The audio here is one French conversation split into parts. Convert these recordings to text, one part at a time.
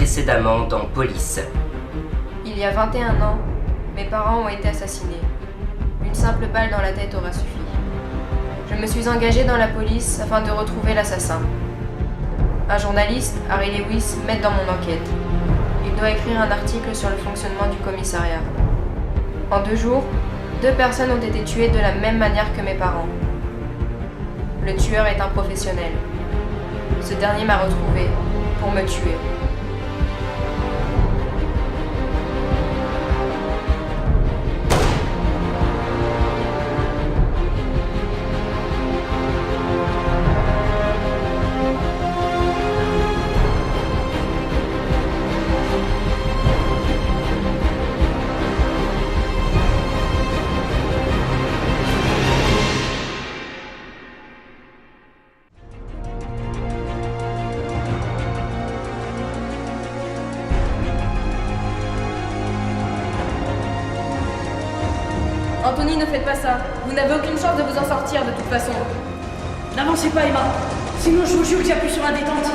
précédemment dans Police. Il y a 21 ans, mes parents ont été assassinés. Une simple balle dans la tête aura suffi. Je me suis engagée dans la police afin de retrouver l'assassin. Un journaliste, Harry Lewis, m'aide dans mon enquête. Il doit écrire un article sur le fonctionnement du commissariat. En 2 jours, 2 personnes ont été tuées de la même manière que mes parents. Le tueur est un professionnel. Ce dernier m'a retrouvée pour me tuer. Anthony, ne faites pas ça. Vous n'avez aucune chance de vous en sortir de toute façon. N'avancez pas, Emma. Sinon, je vous jure que j'appuie sur la détente.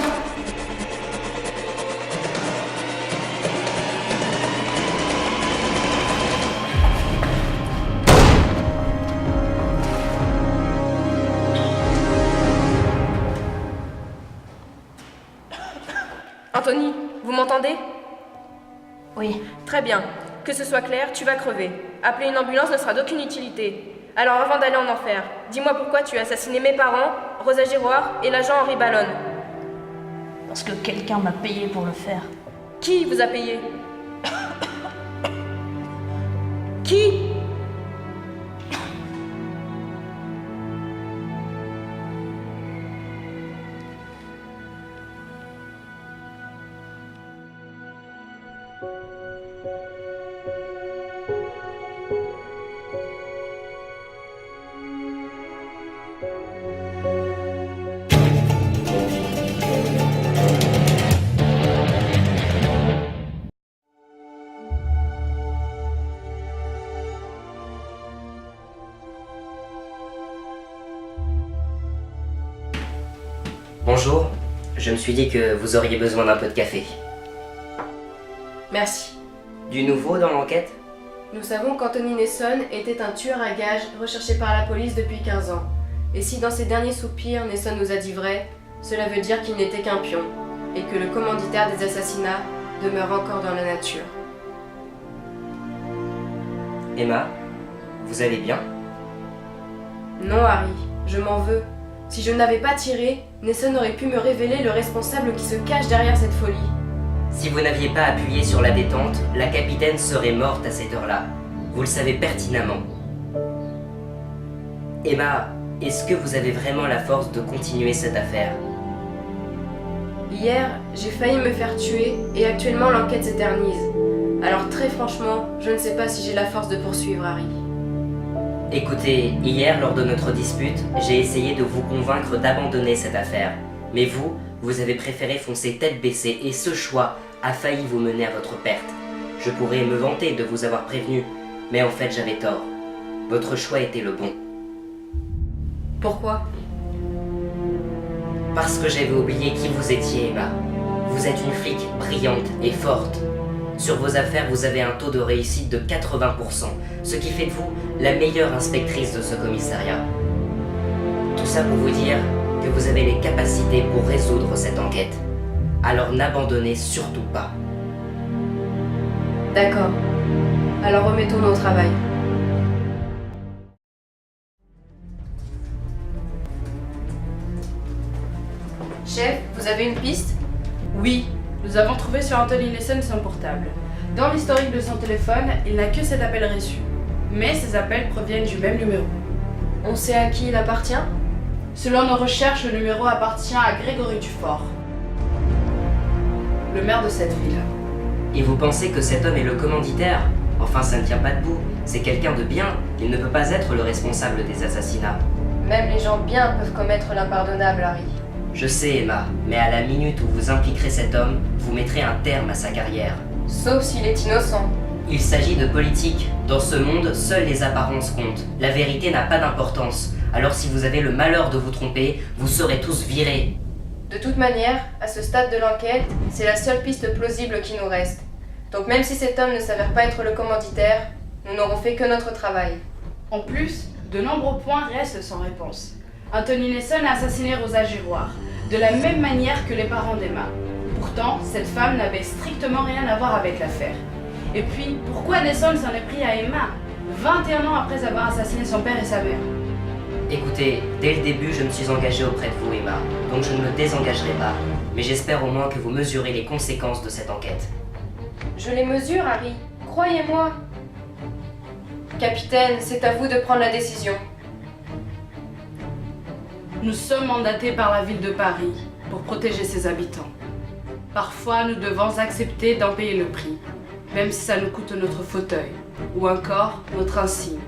Anthony, vous m'entendez? Oui. Très bien. Que ce soit clair, tu vas crever. Appeler une ambulance ne sera d'aucune utilité. Alors avant d'aller en enfer, dis-moi pourquoi tu as assassiné mes parents, Rosa Giroir et l'agent Henri Ballon. Parce que quelqu'un m'a payé pour le faire. Qui vous a payé? Qui? Bonjour, je me suis dit que vous auriez besoin d'un peu de café. Merci. Du nouveau dans l'enquête? Nous savons qu'Anthony Nesson était un tueur à gages recherché par la police depuis 15 ans. Et si dans ses derniers soupirs, Nesson nous a dit vrai, cela veut dire qu'il n'était qu'un pion, et que le commanditaire des assassinats demeure encore dans la nature. Emma, vous allez bien? Non, Harry, je m'en veux. Si je n'avais pas tiré, Nesson aurait pu me révéler le responsable qui se cache derrière cette folie. Si vous n'aviez pas appuyé sur la détente, la capitaine serait morte à cette heure-là. Vous le savez pertinemment. Emma, est-ce que vous avez vraiment la force de continuer cette affaire? Hier, j'ai failli me faire tuer et actuellement l'enquête s'éternise. Alors très franchement, je ne sais pas si j'ai la force de poursuivre Harry. Écoutez, hier, lors de notre dispute, j'ai essayé de vous convaincre d'abandonner cette affaire. Mais vous avez préféré foncer tête baissée et ce choix a failli vous mener à votre perte. Je pourrais me vanter de vous avoir prévenu, mais en fait j'avais tort. Votre choix était le bon. Pourquoi? Parce que j'avais oublié qui vous étiez, Emma. Vous êtes une flic brillante et forte. Sur vos affaires, vous avez un taux de réussite de 80%, ce qui fait de vous la meilleure inspectrice de ce commissariat. Tout ça pour vous dire que vous avez les capacités pour résoudre cette enquête. Alors n'abandonnez surtout pas. D'accord. Alors remettons-nous au travail. Chef, vous avez une piste? Oui, nous avons trouvé sur Anthony Nesson son portable. Dans l'historique de son téléphone, il n'a que cet appel reçu. Mais ces appels proviennent du même numéro. On sait à qui il appartient? Selon nos recherches, le numéro appartient à Grégory Dufort, le maire de cette ville. Et vous pensez que cet homme est le commanditaire? Enfin, ça ne tient pas debout. C'est quelqu'un de bien. Il ne peut pas être le responsable des assassinats. Même les gens bien peuvent commettre l'impardonnable, Harry. Je sais, Emma, mais à la minute où vous impliquerez cet homme, vous mettrez un terme à sa carrière. Sauf s'il est innocent. Il s'agit de politique. Dans ce monde, seules les apparences comptent. La vérité n'a pas d'importance. Alors si vous avez le malheur de vous tromper, vous serez tous virés. De De toute manière, à ce stade de l'enquête, c'est la seule piste plausible qui nous reste. Donc même si cet homme ne s'avère pas être le commanditaire, nous n'aurons fait que notre travail. En plus, de nombreux points restent sans réponse. Anthony Nelson a assassiné Rosa Giroir, de la même manière que les parents d'Emma. Pourtant, cette femme n'avait strictement rien à voir avec l'affaire. Et puis, pourquoi Nelson s'en est pris à Emma, 21 ans après avoir assassiné son père et sa mère? Écoutez, dès le début, je me suis engagé auprès de vous, Emma, donc je ne me désengagerai pas. Mais j'espère au moins que vous mesurez les conséquences de cette enquête. Je les mesure, Harry. Croyez-moi. Capitaine, c'est à vous de prendre la décision. Nous sommes mandatés par la ville de Paris pour protéger ses habitants. Parfois, nous devons accepter d'en payer le prix, même si ça nous coûte notre fauteuil, ou encore notre insigne.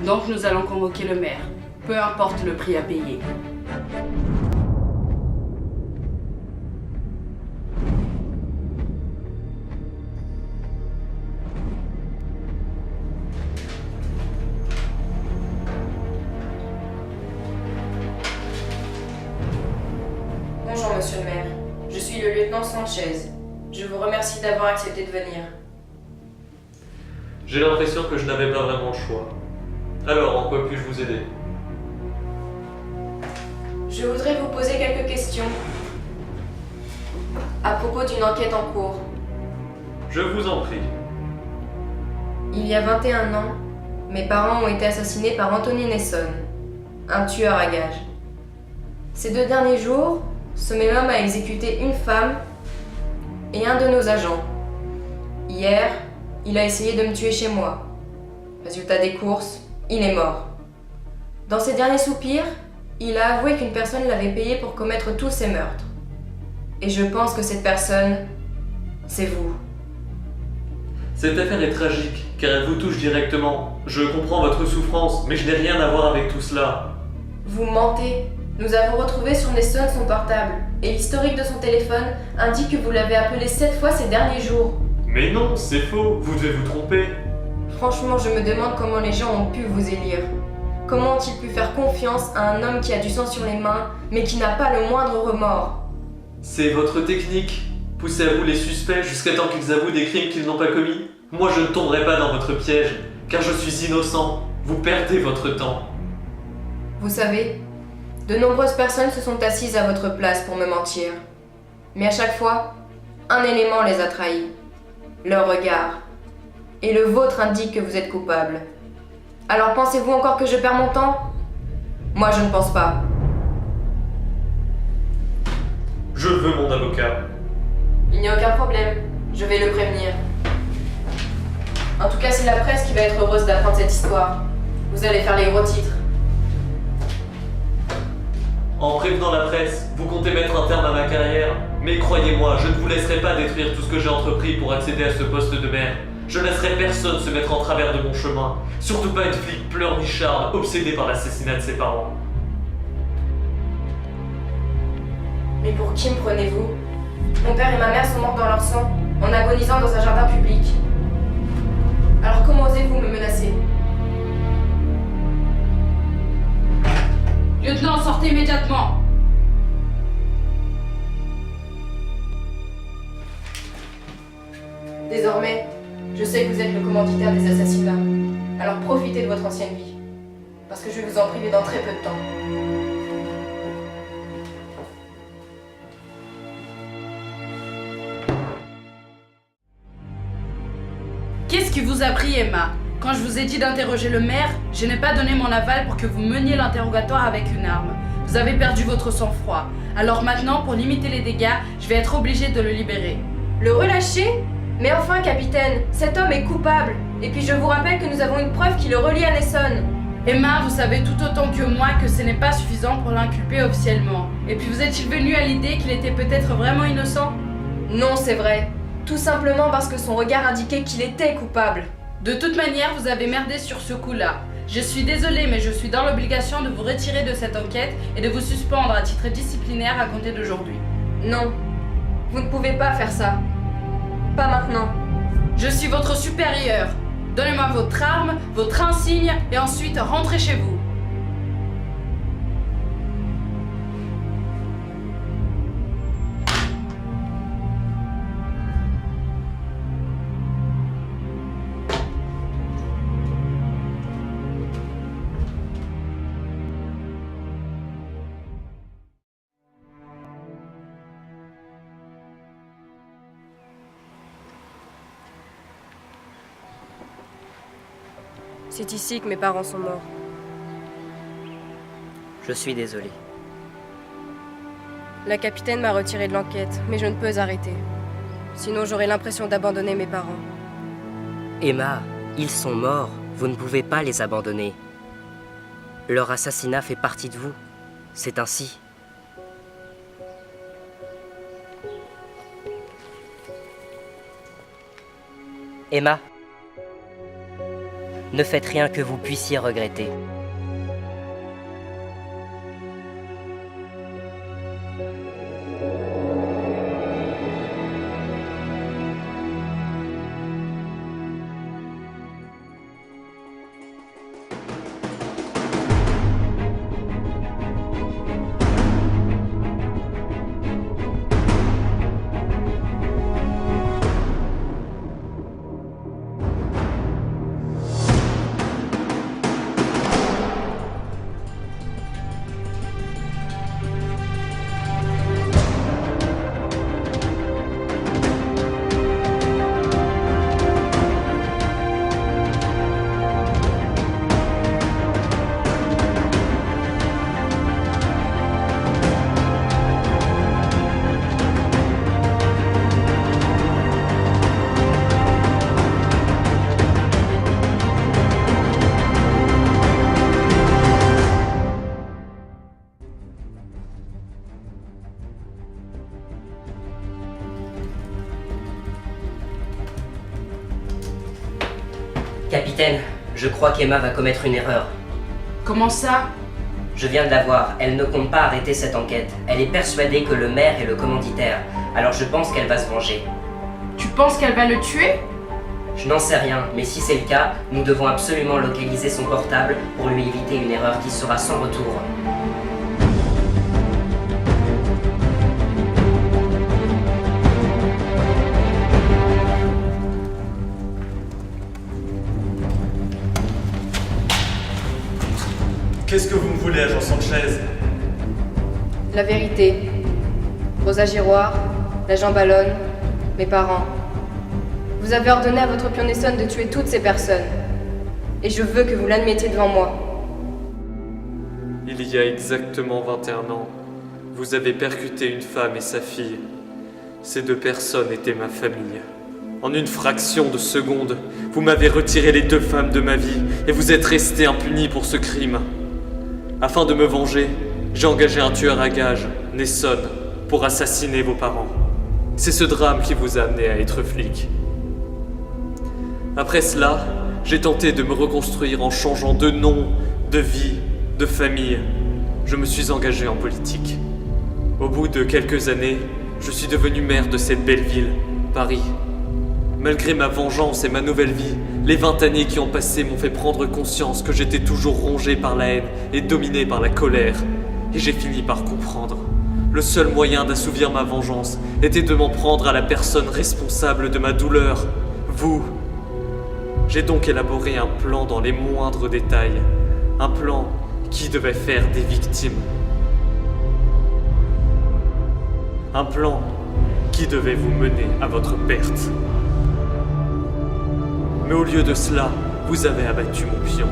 Donc nous allons convoquer le maire, peu importe le prix à payer. Bonjour, monsieur le maire. Je suis le lieutenant Sanchez. Je vous remercie d'avoir accepté de venir. J'ai l'impression que je n'avais pas vraiment le choix. Alors, en quoi puis-je vous aider? Je voudrais vous poser quelques questions à propos d'une enquête en cours. Je vous en prie. Il y a 21 ans, mes parents ont été assassinés par Anthony Nelson, un tueur à gages. Ces 2 derniers jours, ce même homme a exécuté une femme et un de nos agents. Hier, il a essayé de me tuer chez moi. Résultat des courses, il est mort. Dans ses derniers soupirs, il a avoué qu'une personne l'avait payé pour commettre tous ces meurtres. Et je pense que cette personne, c'est vous. Cette affaire est tragique, car elle vous touche directement. Je comprends votre souffrance, mais je n'ai rien à voir avec tout cela. Vous mentez. Nous avons retrouvé sur Nelson son portable, et l'historique de son téléphone indique que vous l'avez appelé 7 fois ces derniers jours. Mais non, c'est faux, vous devez vous tromper. Franchement, je me demande comment les gens ont pu vous élire. Comment ont-ils pu faire confiance à un homme qui a du sang sur les mains, mais qui n'a pas le moindre remords? C'est votre technique. Poussez à vous les suspects jusqu'à temps qu'ils avouent des crimes qu'ils n'ont pas commis. Moi, je ne tomberai pas dans votre piège, car je suis innocent. Vous perdez votre temps. Vous savez, de nombreuses personnes se sont assises à votre place pour me mentir. Mais à chaque fois, un élément les a trahis. Leur regard. Et le vôtre indique que vous êtes coupable. Alors pensez-vous encore que je perds mon temps? Moi, je ne pense pas. Je veux mon avocat. Il n'y a aucun problème. Je vais le prévenir. En tout cas, c'est la presse qui va être heureuse d'apprendre cette histoire. Vous allez faire les gros titres. En prévenant la presse, vous comptez mettre un terme à ma carrière. Mais croyez-moi, je ne vous laisserai pas détruire tout ce que j'ai entrepris pour accéder à ce poste de maire. Je ne laisserai personne se mettre en travers de mon chemin. Surtout pas une flic pleurnicharde, obsédée par l'assassinat de ses parents. Mais pour qui me prenez-vous? Mon père et ma mère sont morts dans leur sang, en agonisant dans un jardin public. Alors comment osez-vous me menacer? Lieutenant, sortez immédiatement! Désormais, je sais que vous êtes le commanditaire des assassinats. Alors profitez de votre ancienne vie. Parce que je vais vous en priver dans très peu de temps. Qu'est-ce qui vous a pris, Emma? Quand je vous ai dit d'interroger le maire, je n'ai pas donné mon aval pour que vous meniez l'interrogatoire avec une arme. Vous avez perdu votre sang-froid. Alors maintenant, pour limiter les dégâts, je vais être obligée de le libérer. Le relâcher? Mais enfin, capitaine, cet homme est coupable. Et puis je vous rappelle que nous avons une preuve qui le relie à Nelson. Emma, vous savez tout autant que moi que ce n'est pas suffisant pour l'inculper officiellement. Et puis vous êtes-il venu à l'idée qu'il était peut-être vraiment innocent? Non, c'est vrai. Tout simplement parce que son regard indiquait qu'il était coupable. De toute manière, vous avez merdé sur ce coup-là. Je suis désolée, mais je suis dans l'obligation de vous retirer de cette enquête et de vous suspendre à titre disciplinaire à compter d'aujourd'hui. Non, vous ne pouvez pas faire ça. Pas maintenant. Je suis votre supérieur. Donnez-moi votre arme, votre insigne, et ensuite rentrez chez vous. C'est ici que mes parents sont morts. Je suis désolé. La capitaine m'a retiré de l'enquête, mais je ne peux arrêter. Sinon, j'aurai l'impression d'abandonner mes parents. Emma, ils sont morts. Vous ne pouvez pas les abandonner. Leur assassinat fait partie de vous. C'est ainsi. Emma, ne faites rien que vous puissiez regretter. Capitaine, je crois qu'Emma va commettre une erreur. Comment ça? Je viens de la voir, elle ne compte pas arrêter cette enquête. Elle est persuadée que le maire est le commanditaire, alors je pense qu'elle va se venger. Tu penses qu'elle va le tuer? Je n'en sais rien, mais si c'est le cas, nous devons absolument localiser son portable pour lui éviter une erreur qui sera sans retour. Qu'est-ce que vous me voulez, agent Sanchez? La vérité. Rosa Giroir, l'agent Ballone, mes parents. Vous avez ordonné à votre pion Nesson de tuer toutes ces personnes. Et je veux que vous l'admettiez devant moi. Il y a exactement 21 ans, vous avez percuté une femme et sa fille. Ces deux personnes étaient ma famille. En une fraction de seconde, vous m'avez retiré les deux femmes de ma vie et vous êtes resté impuni pour ce crime. Afin de me venger, j'ai engagé un tueur à gages, Nesson, pour assassiner vos parents. C'est ce drame qui vous a amené à être flic. Après cela, j'ai tenté de me reconstruire en changeant de nom, de vie, de famille. Je me suis engagé en politique. Au bout de quelques années, je suis devenu maire de cette belle ville, Paris. Malgré ma vengeance et ma nouvelle vie, les 20 années qui ont passé m'ont fait prendre conscience que j'étais toujours rongé par la haine et dominé par la colère. Et j'ai fini par comprendre. Le seul moyen d'assouvir ma vengeance était de m'en prendre à la personne responsable de ma douleur, vous. J'ai donc élaboré un plan dans les moindres détails. Un plan qui devait faire des victimes. Un plan qui devait vous mener à votre perte. Mais au lieu de cela, vous avez abattu mon pion.